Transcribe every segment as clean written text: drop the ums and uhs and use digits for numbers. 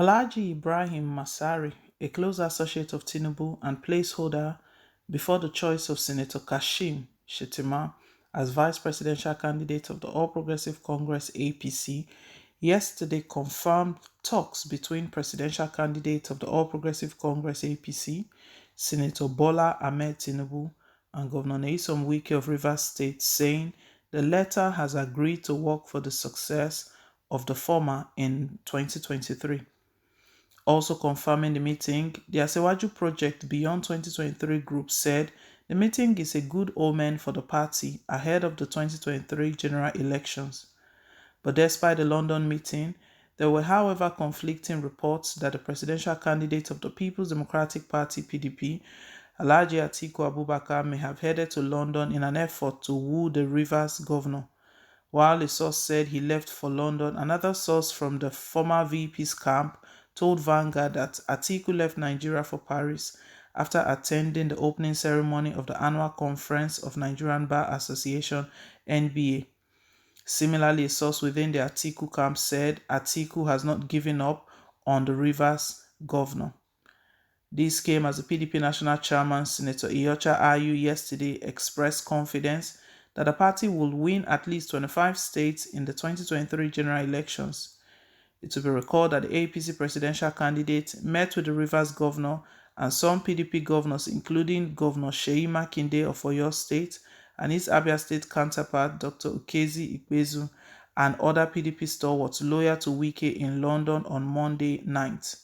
Alhaji Ibrahim Masari, a close associate of Tinubu and placeholder before the choice of Senator Kashim Shettima as vice presidential candidate of the All Progressive Congress (APC), yesterday confirmed talks between presidential candidate of the All Progressive Congress (APC), Senator Bola Ahmed Tinubu, and Governor Nyesom Wike of Rivers State, saying the latter has agreed to work for the success of the former in 2023. Also confirming the meeting, the Asewaju Project Beyond 2023 group said the meeting is a good omen for the party ahead of the 2023 general elections. But despite the London meeting, there were, however, conflicting reports that the presidential candidate of the People's Democratic Party (PDP), Alhaji Atiku Abubakar, may have headed to London in an effort to woo the Rivers governor. While a source said he left for London, another source from the former VP's camp told Vanguard that Atiku left Nigeria for Paris after attending the opening ceremony of the annual conference of Nigerian Bar Association (NBA). Similarly, a source within the Atiku camp said Atiku has not given up on the Rivers governor. This came as the PDP National Chairman Senator Iyorchia Ayu yesterday expressed confidence that the party will win at least 25 states in the 2023 general elections. It will be recalled that the APC presidential candidate met with the Rivers governor and some PDP governors, including Governor Seyi Makinde of Oyo State and his Abia State counterpart, Dr. Ukezi Ikpezu, and other PDP stalwarts loyal to Wike in London on Monday night.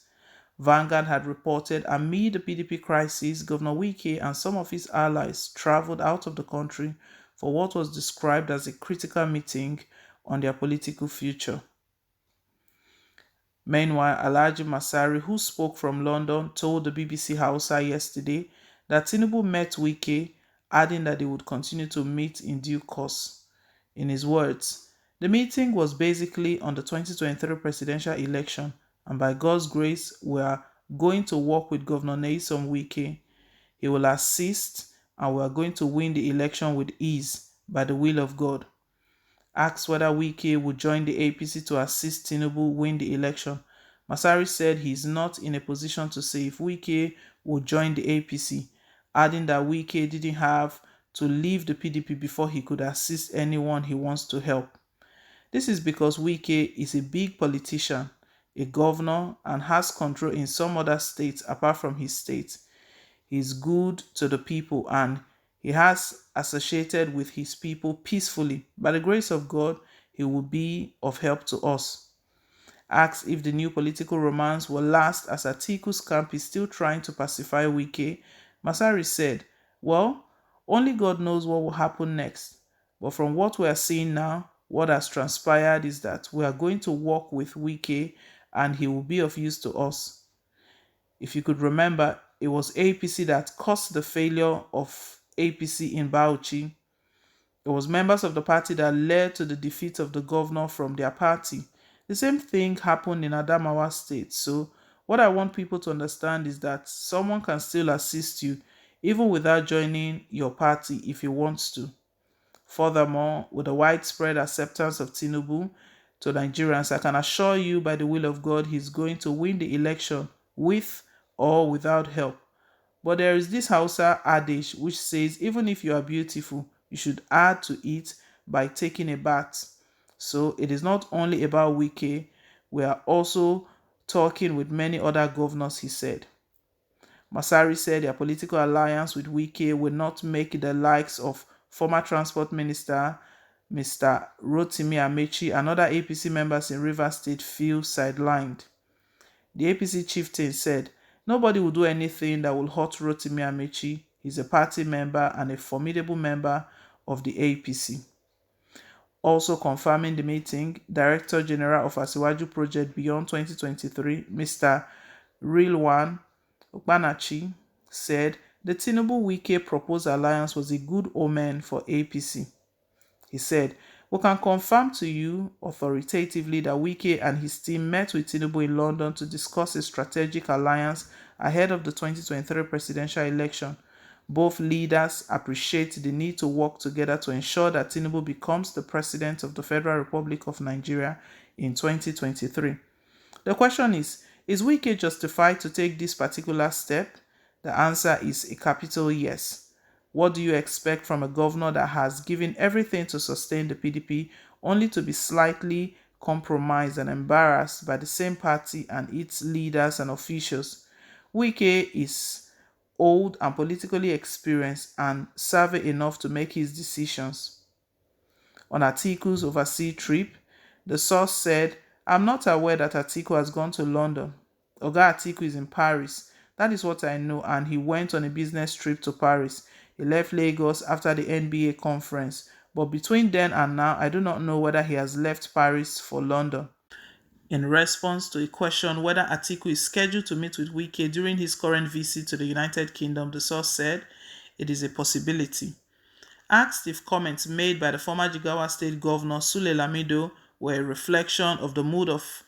Vanguard had reported amid the PDP crisis, Governor Wike and some of his allies traveled out of the country for what was described as a critical meeting on their political future. Meanwhile, Alhaji Masari, who spoke from London, told the BBC Hausa yesterday that Tinubu met Wike, adding that they would continue to meet in due course. In his words, the meeting was basically on the 2023 presidential election, and by God's grace, we are going to work with Governor Nyesom Wike. He will assist, and we are going to win the election with ease by the will of God. Asked whether Wike would join the APC to assist Tinubu win the election, Masari said he is not in a position to say if Wike would join the APC, adding that Wike didn't have to leave the PDP before he could assist anyone he wants to help. This is because Wike is a big politician, a governor, and has control in some other states apart from his state. He is good to the people and he has associated with his people peacefully. By the grace of God, he will be of help to us. Asked if the new political romance will last as Atiku's camp is still trying to pacify Wike, Masari said, well, only God knows what will happen next. But from what we are seeing now, what has transpired is that we are going to work with Wike and he will be of use to us. If you could remember, it was APC that caused the failure of APC in Bauchi. It was members of the party that led to the defeat of the governor from their party. The same thing happened in Adamawa State. So what I want people to understand is that someone can still assist you even without joining your party if he wants to. Furthermore, with the widespread acceptance of Tinubu to Nigerians, I can assure you by the will of God, he's going to win the election with or without help. But there is this Hausa adage which says even if you are beautiful, you should add to it by taking a bath. So it is not only about Wike, we are also talking with many other governors, he said. Masari said their political alliance with Wike will not make the likes of former Transport Minister Mr. Rotimi Amechi and other APC members in Rivers State feel sidelined. The APC chieftain said, nobody will do anything that will hurt Rotimi Amechi. He's a party member and a formidable member of the APC. Also confirming the meeting, Director General of Asewaju Project Beyond 2023, Mr. Rilwan Okpanachi, said the Tinubu-Wike proposed alliance was a good omen for APC. He said, we can confirm to you authoritatively that Wike and his team met with Tinubu in London to discuss a strategic alliance ahead of the 2023 presidential election. Both leaders appreciate the need to work together to ensure that Tinubu becomes the president of the Federal Republic of Nigeria in 2023. The question is Is Wike justified to take this particular step? The answer is a capital yes. What do you expect from a governor that has given everything to sustain the PDP only to be slightly compromised and embarrassed by the same party and its leaders and officials? Wike is old and politically experienced and savvy enough to make his decisions. On Atiku's overseas trip, the source said, I'm not aware that Atiku has gone to London. Oga Atiku is in Paris. That is what I know, and he went on a business trip to Paris. He left Lagos after the NBA conference, but between then and now, I do not know whether he has left Paris for London. In response to a question whether Atiku is scheduled to meet with Wike during his current visit to the United Kingdom, the source said, it is a possibility. Asked if comments made by the former Jigawa State Governor Sule Lamido were a reflection of the mood of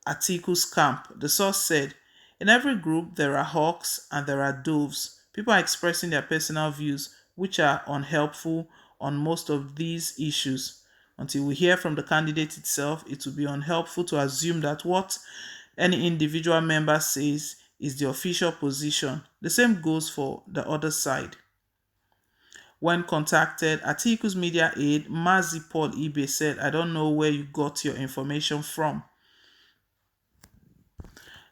Atiku's camp, the source said, in every group there are hawks and there are doves. People are expressing their personal views, which are unhelpful on most of these issues. Until we hear from the candidate itself, it will be unhelpful to assume that what any individual member says is the official position. The same goes for the other side. When contacted, Atiku's media aide, Mazi Paul Ibe, said, I don't know where you got your information from.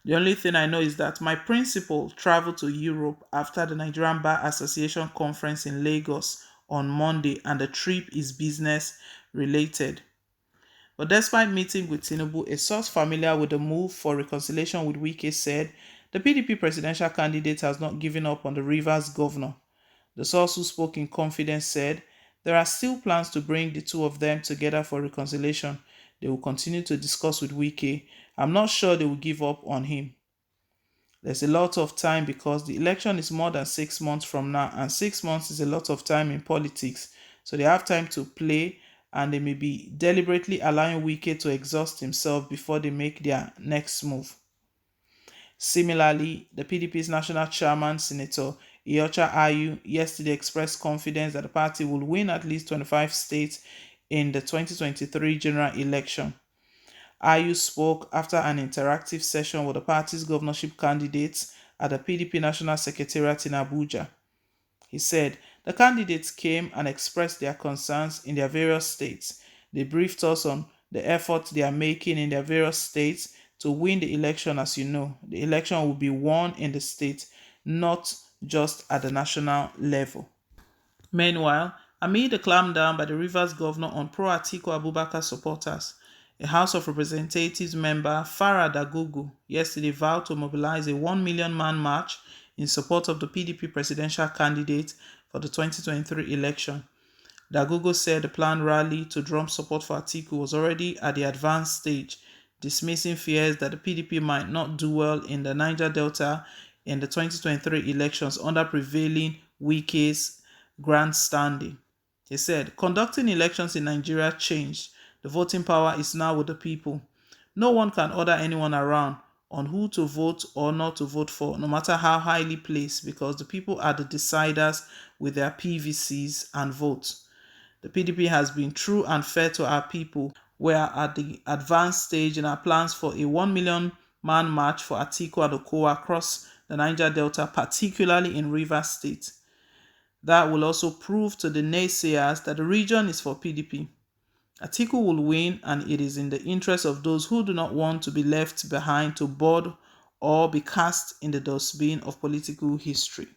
The only thing I know is that my principal traveled to Europe after the Nigerian Bar Association conference in Lagos on Monday, and the trip is business related. But despite meeting with Tinubu, a source familiar with the move for reconciliation with Wike said the PDP presidential candidate has not given up on the Rivers governor. The source who spoke in confidence said there are still plans to bring the two of them together for reconciliation. They will continue to discuss with Wike. I'm not sure they will give up on him. There's a lot of time because the election is more than 6 months from now, and 6 months is a lot of time in politics. So they have time to play, and they may be deliberately allowing Wike to exhaust himself before they make their next move. Similarly, the PDP's national chairman, Senator Iyorchia Ayu, yesterday expressed confidence that the party will win at least 25 states in the 2023 general election. Ayu spoke after an interactive session with the party's governorship candidates at the PDP National Secretariat in Abuja. He said, the candidates came and expressed their concerns in their various states. They briefed us on the efforts they are making in their various states to win the election. As you know, the election will be won in the state, not just at the national level. Meanwhile, amid the clampdown by the Rivers governor on pro-Atiku Abubakar supporters, a House of Representatives member, Farah Dagugu, yesterday vowed to mobilize a 1 million man march in support of the PDP presidential candidate for the 2023 election. Dagugu said the planned rally to drum support for Atiku was already at the advanced stage, dismissing fears that the PDP might not do well in the Niger Delta in the 2023 elections under prevailing Wike's grandstanding. He said, conducting elections in Nigeria changed. The voting power is now with the people. No one can order anyone around on who to vote or not to vote for, no matter how highly placed, because the people are the deciders with their PVCs and votes. The PDP has been true and fair to our people. We are at the advanced stage in our plans for a 1 million man march for Atiku and Okowa across the Niger Delta, particularly in Rivers State. That will also prove to the naysayers that the region is for PDP. Atiku will win, and it is in the interest of those who do not want to be left behind to board or be cast in the dustbin of political history.